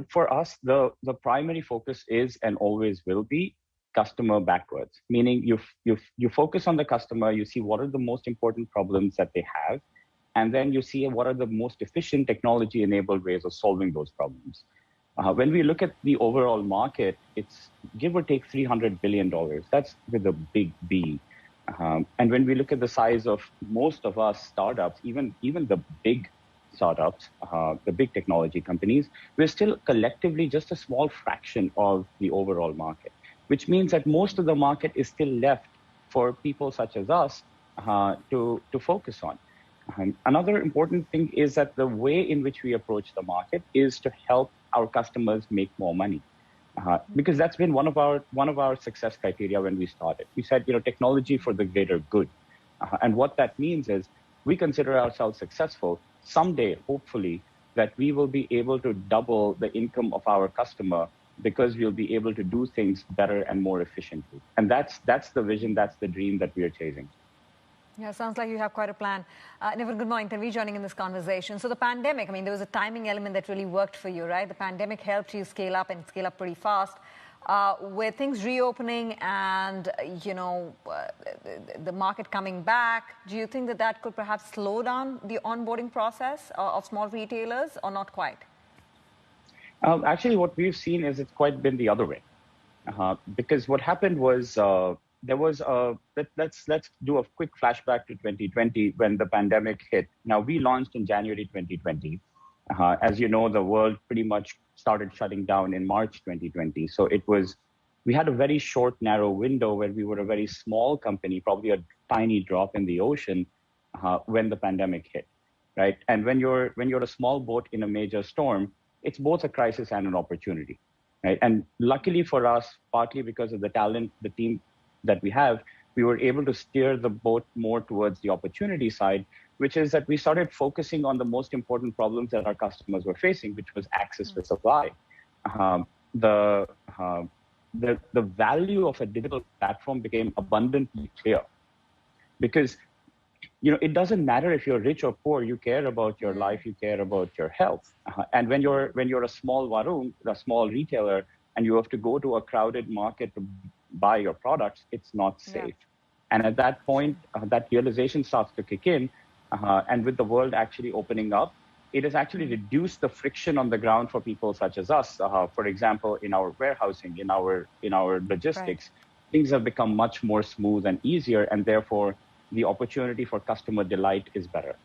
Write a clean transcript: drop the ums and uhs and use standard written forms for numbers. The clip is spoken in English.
For us, the primary focus is and always will be customer backwards, meaning you focus on the customer, you see what are the most important problems that they have, and then you see what are the most efficient technology-enabled ways of solving those problems. When we look at the overall market, it's give or take $300 billion. That's with a big B. And when we look at the size of most of us startups, even the big startups, the big technology companies, we're still collectively just a small fraction of the overall market, which means that most of the market is still left for people such as us to focus on. Another important thing is that the way in which we approach the market is to help our customers make more money. Because that's been one of our success criteria when we started. We said, technology for the greater good. And what that means is we consider ourselves successful someday, hopefully, that we will be able to double the income of our customer because we'll be able to do things better and more efficiently. And that's the vision, that's the dream that we are chasing. Yeah, sounds like you have quite a plan. Nipun, good morning. Thank you for joining in this conversation. So the pandemic, there was a timing element that really worked for you, right? The pandemic helped you scale up and scale up pretty fast. With things reopening and, the market coming back, do you think that could perhaps slow down the onboarding process of small retailers or not quite? Actually, what we've seen is it's quite been the other way. Because what happened was there was let's do a quick flashback to 2020 when the pandemic hit. Now, we launched in January 2020. As you know, the world pretty much started shutting down in March 2020. So we had a very short, narrow window where we were a very small company, probably a tiny drop in the ocean when the pandemic hit, right? And when you're a small boat in a major storm, it's both a crisis and an opportunity, right? And luckily for us, partly because of the talent, the team that we have, we were able to steer the boat more towards the opportunity side, which is that we started focusing on the most important problems that our customers were facing, which was access to supply. The value of a digital platform became abundantly clear because it doesn't matter if you're rich or poor. You care about your life, you care about your health. And when you're a small warung, a small retailer, and you have to go to a crowded market to buy your products, it's not safe. Yeah. And at that point, that realization starts to kick in. And with the world actually opening up, it has actually reduced the friction on the ground for people such as us. For example, in our warehousing, in our logistics, things have become much more smooth and easier, and therefore the opportunity for customer delight is better.